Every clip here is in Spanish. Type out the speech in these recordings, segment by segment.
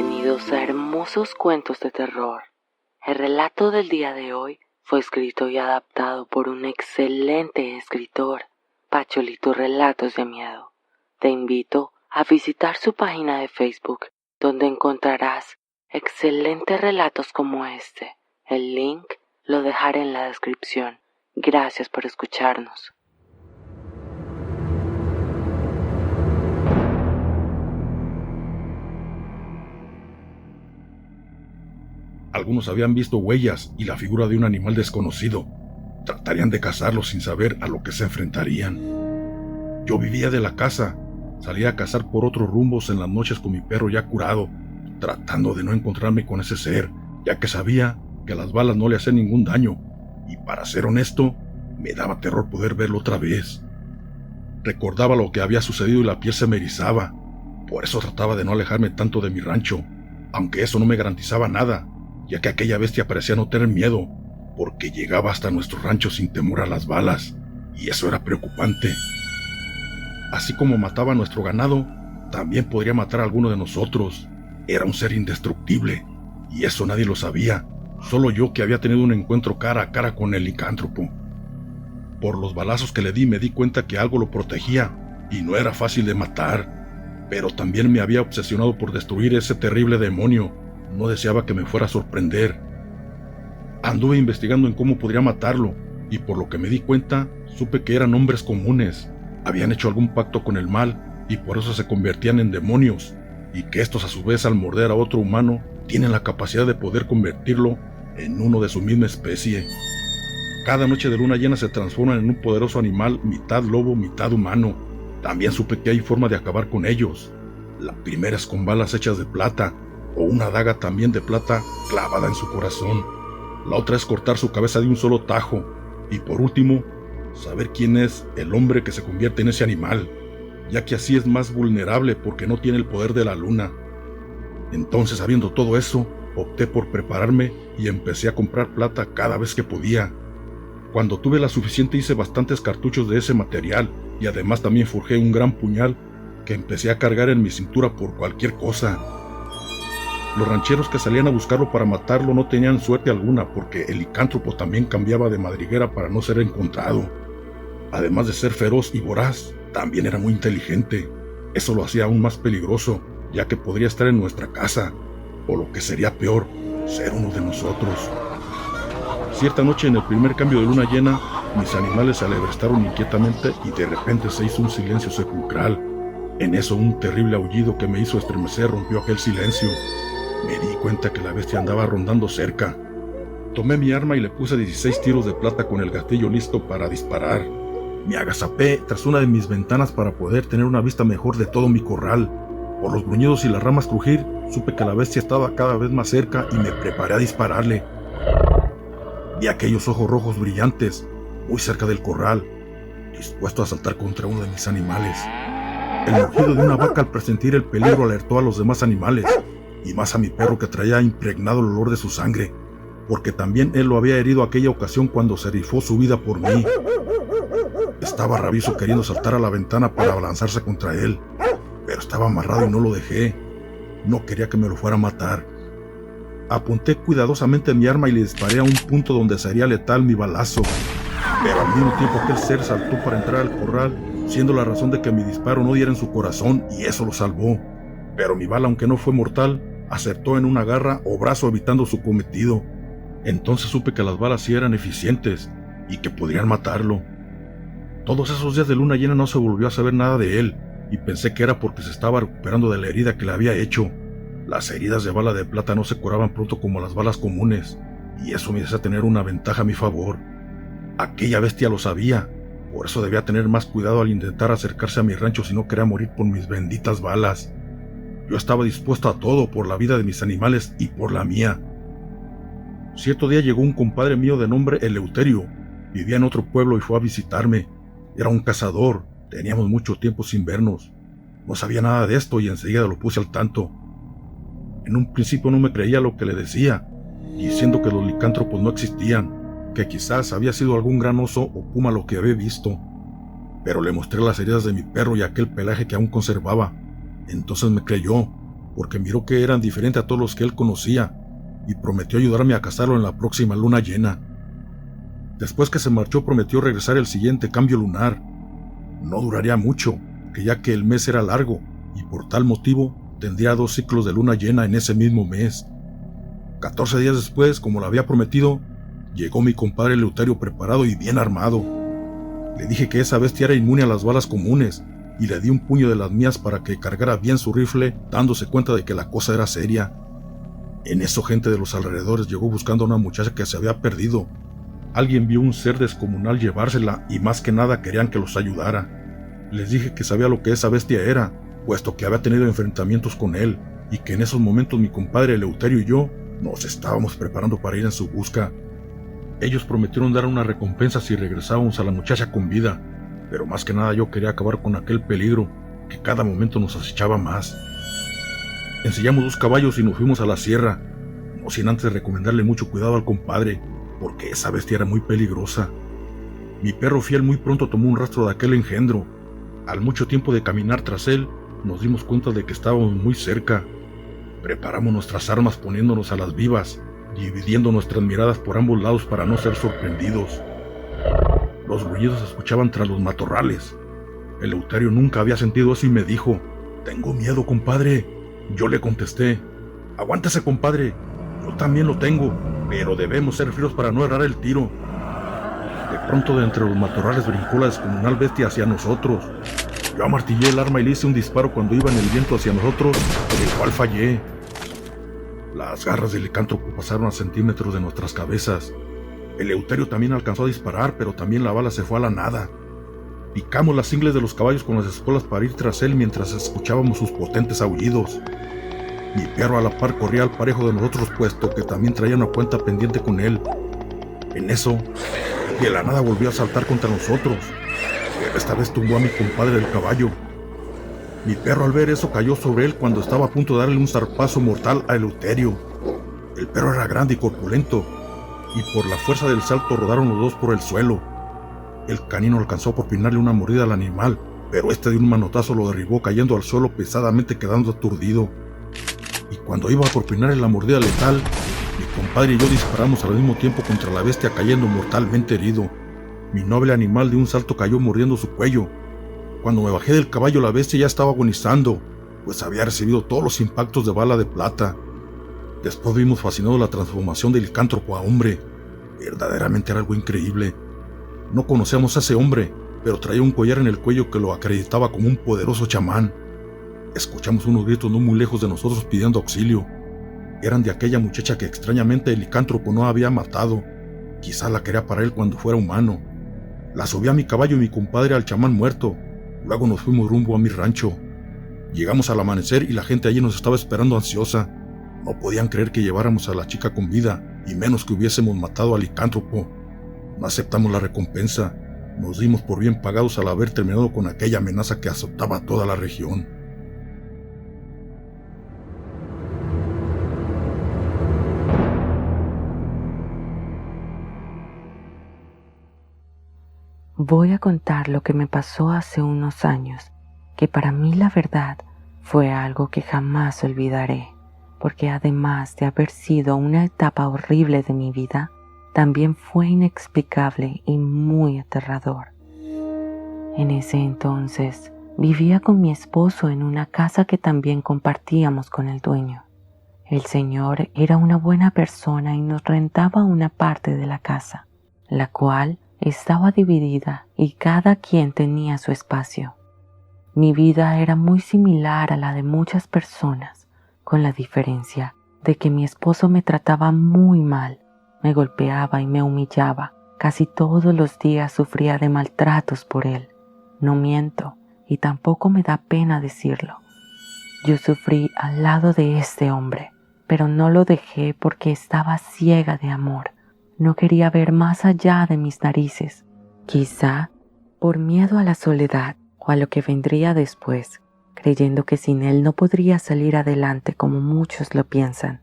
Bienvenidos a Hermosos Cuentos de Terror. El relato del día de hoy fue escrito y adaptado por un excelente escritor, Pacholito Relatos de Miedo. Te invito a visitar su página de Facebook, donde encontrarás excelentes relatos como este. El link lo dejaré en la descripción. Gracias por escucharnos. Algunos habían visto huellas y la figura de un animal desconocido. Tratarían de cazarlo sin saber a lo que se enfrentarían. Yo vivía de la caza. Salía a cazar por otros rumbos en las noches con mi perro ya curado, tratando de no encontrarme con ese ser, ya que sabía que las balas no le hacían ningún daño, y para ser honesto, me daba terror poder verlo otra vez. Recordaba lo que había sucedido y la piel se me erizaba. Por eso trataba de no alejarme tanto de mi rancho, aunque eso no me garantizaba nada, ya que aquella bestia parecía no tener miedo, porque llegaba hasta nuestro rancho sin temor a las balas, y eso era preocupante. Así como mataba a nuestro ganado, también podría matar a alguno de nosotros. Era un ser indestructible, y eso nadie lo sabía, solo yo, que había tenido un encuentro cara a cara con el licántropo. Por los balazos que le di me di cuenta que algo lo protegía, y no era fácil de matar, pero también me había obsesionado por destruir ese terrible demonio. No deseaba que me fuera a sorprender. Anduve investigando en cómo podría matarlo, y por lo que me di cuenta, supe que eran hombres comunes. Habían hecho algún pacto con el mal, y por eso se convertían en demonios, y que estos a su vez, al morder a otro humano, tienen la capacidad de poder convertirlo en uno de su misma especie. Cada noche de luna llena se transforman en un poderoso animal, mitad lobo, mitad humano. También supe que hay forma de acabar con ellos. La primera es con balas hechas de plata, o una daga también de plata clavada en su corazón. La otra es cortar su cabeza de un solo tajo. Y por último, saber quién es el hombre que se convierte en ese animal, ya que así es más vulnerable porque no tiene el poder de la luna. Entonces, sabiendo todo eso, opté por prepararme y empecé a comprar plata cada vez que podía. Cuando tuve la suficiente hice bastantes cartuchos de ese material, y además también forjé un gran puñal que empecé a cargar en mi cintura por cualquier cosa. Los rancheros que salían a buscarlo para matarlo no tenían suerte alguna, porque el licántropo también cambiaba de madriguera para no ser encontrado. Además de ser feroz y voraz, también era muy inteligente. Eso lo hacía aún más peligroso, ya que podría estar en nuestra casa, o lo que sería peor, ser uno de nosotros. Cierta noche, en el primer cambio de luna llena, mis animales se alebrestaron inquietamente y de repente se hizo un silencio sepulcral. En eso, un terrible aullido que me hizo estremecer rompió aquel silencio. Me di cuenta que la bestia andaba rondando cerca. Tomé mi arma y le puse 16 tiros de plata con el gatillo listo para disparar. Me agazapé tras una de mis ventanas para poder tener una vista mejor de todo mi corral. Por los gruñidos y las ramas crujir, supe que la bestia estaba cada vez más cerca y me preparé a dispararle. Vi aquellos ojos rojos brillantes, muy cerca del corral, dispuesto a saltar contra uno de mis animales. El mugido de una vaca al presentir el peligro alertó a los demás animales, y más a mi perro, que traía impregnado el olor de su sangre, porque también él lo había herido aquella ocasión cuando se rifó su vida por mí. Estaba rabioso queriendo saltar a la ventana para abalanzarse contra él, pero estaba amarrado y no lo dejé. No quería que me lo fuera a matar. Apunté cuidadosamente mi arma y le disparé a un punto donde sería letal mi balazo, pero al mismo tiempo aquel ser saltó para entrar al corral, siendo la razón de que mi disparo no diera en su corazón, y eso lo salvó. Pero mi bala, aunque no fue mortal, acertó en una garra o brazo, evitando su cometido. Entonces supe que las balas sí eran eficientes y que podrían matarlo. Todos esos días de luna llena no se volvió a saber nada de él, y pensé que era porque se estaba recuperando de la herida que le había hecho. Las heridas de bala de plata no se curaban pronto como las balas comunes, y eso me hacía tener una ventaja a mi favor. Aquella bestia lo sabía, por eso debía tener más cuidado al intentar acercarse a mi rancho si no quería morir por mis benditas balas. Yo estaba dispuesto a todo por la vida de mis animales y por la mía. Cierto día llegó un compadre mío de nombre Eleuterio. Vivía en otro pueblo y fue a visitarme. Era un cazador, teníamos mucho tiempo sin vernos. No sabía nada de esto y enseguida lo puse al tanto. En un principio no me creía lo que le decía, diciendo que los licántropos no existían, que quizás había sido algún gran oso o puma lo que había visto. Pero le mostré las heridas de mi perro y aquel pelaje que aún conservaba. Entonces me creyó, porque miró que eran diferentes a todos los que él conocía y prometió ayudarme a casarlo en la próxima luna llena. Después que se marchó, prometió regresar el siguiente cambio lunar. No duraría mucho, que ya que el mes era largo y por tal motivo tendría 2 ciclos de luna llena en ese mismo mes. 14 días después, como lo había prometido, llegó mi compadre Eleuterio preparado y bien armado. Le dije que esa bestia era inmune a las balas comunes y le di un puño de las mías para que cargara bien su rifle, dándose cuenta de que la cosa era seria. En eso, gente de los alrededores llegó buscando a una muchacha que se había perdido. Alguien vio un ser descomunal llevársela y más que nada querían que los ayudara. Les dije que sabía lo que esa bestia era, puesto que había tenido enfrentamientos con él y que en esos momentos mi compadre Eleuterio y yo nos estábamos preparando para ir en su busca. Ellos prometieron dar una recompensa si regresábamos a la muchacha con vida, pero más que nada yo quería acabar con aquel peligro que cada momento nos acechaba más. Ensillamos 2 caballos y nos fuimos a la sierra, no sin antes recomendarle mucho cuidado al compadre, porque esa bestia era muy peligrosa. Mi perro fiel muy pronto tomó un rastro de aquel engendro. Al mucho tiempo de caminar tras él, nos dimos cuenta de que estábamos muy cerca. Preparamos nuestras armas poniéndonos a las vivas, dividiendo nuestras miradas por ambos lados para no ser sorprendidos. Los gruñidos se escuchaban tras los matorrales. Eleuterio nunca había sentido eso y me dijo: «Tengo miedo, compadre». Yo le contesté: «Aguántese, compadre, yo también lo tengo, pero debemos ser fríos para no errar el tiro». De pronto, de entre los matorrales brincó la descomunal bestia hacia nosotros. Yo amartillé el arma y le hice un disparo cuando iba en el viento hacia nosotros, el cual fallé. Las garras del licántropo pasaron a centímetros de nuestras cabezas. Eleuterio también alcanzó a disparar, pero también la bala se fue a la nada. Picamos las ingles de los caballos con las espuelas para ir tras él mientras escuchábamos sus potentes aullidos. Mi perro a la par corría al parejo de nosotros, puesto que también traía una cuenta pendiente con él. En eso, de la nada volvió a saltar contra nosotros, pero esta vez tumbó a mi compadre del caballo. Mi perro al ver eso cayó sobre él cuando estaba a punto de darle un zarpazo mortal a Eleuterio. El perro era grande y corpulento, y por la fuerza del salto rodaron los dos por el suelo. El canino alcanzó a propinarle una mordida al animal, pero este de un manotazo lo derribó cayendo al suelo pesadamente, quedando aturdido. Y cuando iba a propinarle la mordida letal, mi compadre y yo disparamos al mismo tiempo contra la bestia, cayendo mortalmente herido. Mi noble animal de un salto cayó mordiendo su cuello. Cuando me bajé del caballo, la bestia ya estaba agonizando, pues había recibido todos los impactos de bala de plata. Después vimos fascinado la transformación del licántropo a hombre. Verdaderamente era algo increíble. No conocíamos a ese hombre, pero traía un collar en el cuello que lo acreditaba como un poderoso chamán. Escuchamos unos gritos no muy lejos de nosotros pidiendo auxilio. Eran de aquella muchacha que extrañamente el licántropo no había matado. Quizá la quería para él cuando fuera humano. La subí a mi caballo y mi compadre al chamán muerto. Luego nos fuimos rumbo a mi rancho. Llegamos al amanecer y la gente allí nos estaba esperando ansiosa. No podían creer que lleváramos a la chica con vida, y menos que hubiésemos matado al licántropo. No aceptamos la recompensa. Nos dimos por bien pagados al haber terminado con aquella amenaza que azotaba toda la región. Voy a contar lo que me pasó hace unos años, que para mí la verdad fue algo que jamás olvidaré, porque además de haber sido una etapa horrible de mi vida, también fue inexplicable y muy aterrador. En ese entonces vivía con mi esposo en una casa que también compartíamos con el dueño. El señor era una buena persona y nos rentaba una parte de la casa, la cual estaba dividida y cada quien tenía su espacio. Mi vida era muy similar a la de muchas personas, con la diferencia de que mi esposo me trataba muy mal, me golpeaba y me humillaba. Casi todos los días sufría de maltratos por él. No miento, y tampoco me da pena decirlo. Yo sufrí al lado de este hombre, pero no lo dejé porque estaba ciega de amor. No quería ver más allá de mis narices, quizá por miedo a la soledad o a lo que vendría después, creyendo que sin él no podría salir adelante como muchos lo piensan.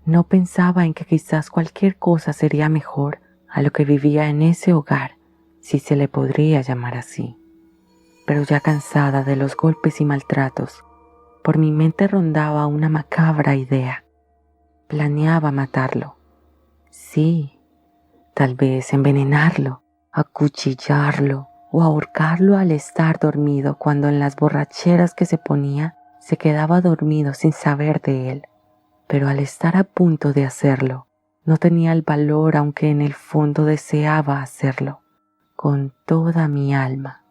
No pensaba en que quizás cualquier cosa sería mejor a lo que vivía en ese hogar, si se le podría llamar así. Pero ya cansada de los golpes y maltratos, Por mi mente rondaba una macabra idea. Planeaba matarlo. Sí, tal vez envenenarlo, acuchillarlo o ahorcarlo al estar dormido cuando en las borracheras que se ponía se quedaba dormido sin saber de él. Pero al estar a punto de hacerlo, no tenía el valor aunque en el fondo deseaba hacerlo, con toda mi alma.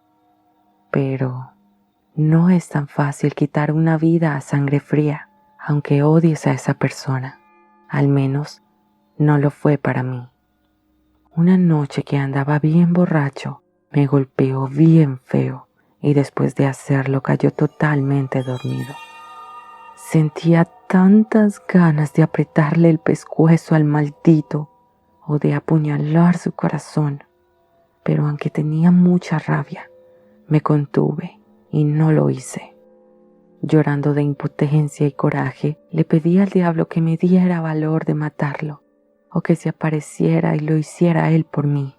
Pero no es tan fácil quitar una vida a sangre fría, aunque odies a esa persona. Al menos no lo fue para mí. Una noche que andaba bien borracho, me golpeó bien feo y después de hacerlo cayó totalmente dormido. Sentía tantas ganas de apretarle el pescuezo al maldito o de apuñalar su corazón, pero aunque tenía mucha rabia, me contuve y no lo hice. Llorando de impotencia y coraje, le pedí al diablo que me diera valor de matarlo, o que se apareciera y lo hiciera él por mí.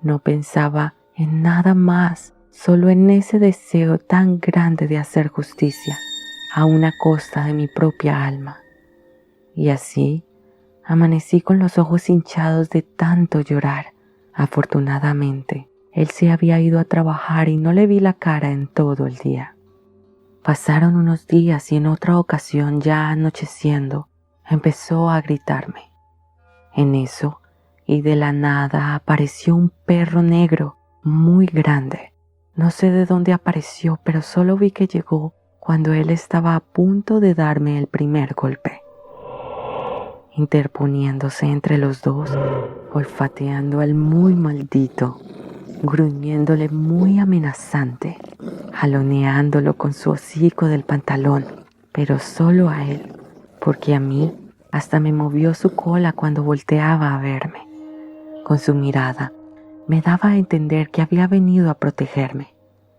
No pensaba en nada más, solo en ese deseo tan grande de hacer justicia, a una costa de mi propia alma. Y así, amanecí con los ojos hinchados de tanto llorar. Afortunadamente, él se había ido a trabajar y no le vi la cara en todo el día. Pasaron unos días y en otra ocasión, ya anocheciendo, empezó a gritarme. En eso, y de la nada, apareció un perro negro muy grande. No sé de dónde apareció, pero solo vi que llegó cuando él estaba a punto de darme el primer golpe. Interponiéndose entre los dos, olfateando al muy maldito, gruñéndole muy amenazante, jaloneándolo con su hocico del pantalón, pero solo a él, porque a mí hasta me movió su cola cuando volteaba a verme. Con su mirada me daba a entender que había venido a protegerme.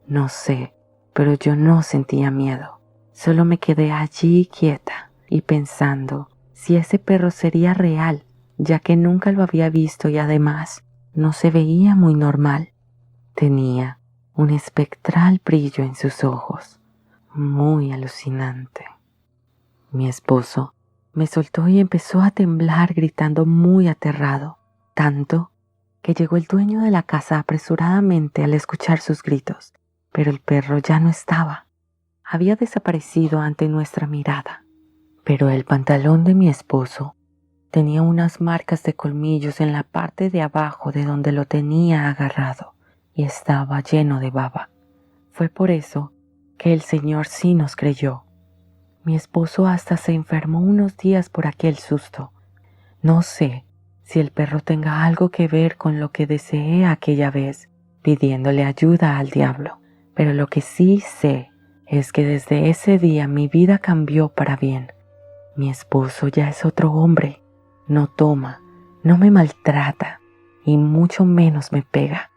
No sé, pero yo no sentía miedo. Solo me quedé allí quieta y pensando si ese perro sería real, ya que nunca lo había visto y además no se veía muy normal. Tenía un espectral brillo en sus ojos, muy alucinante. Mi esposo me soltó y empezó a temblar gritando muy aterrado, tanto que llegó el dueño de la casa apresuradamente al escuchar sus gritos, pero el perro ya no estaba. Había desaparecido ante nuestra mirada, pero el pantalón de mi esposo tenía unas marcas de colmillos en la parte de abajo de donde lo tenía agarrado y estaba lleno de baba. Fue por eso que el Señor sí nos creyó. Mi esposo hasta se enfermó unos días por aquel susto. No sé si el perro tenga algo que ver con lo que deseé aquella vez, pidiéndole ayuda al diablo, pero lo que sí sé es que desde ese día mi vida cambió para bien. Mi esposo ya es otro hombre, no toma, no me maltrata y mucho menos me pega.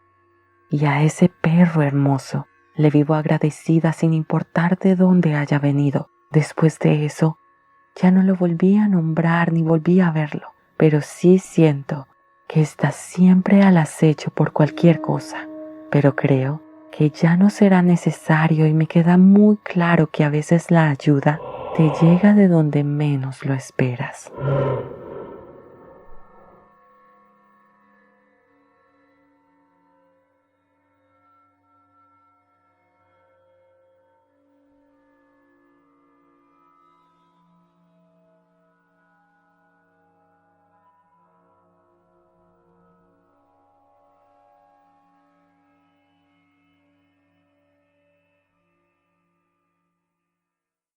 Y a ese perro hermoso le vivo agradecida sin importar de dónde haya venido. Después de eso, ya no lo volví a nombrar ni volví a verlo, pero sí siento que está siempre al acecho por cualquier cosa. Pero creo que ya no será necesario y me queda muy claro que a veces la ayuda te llega de donde menos lo esperas.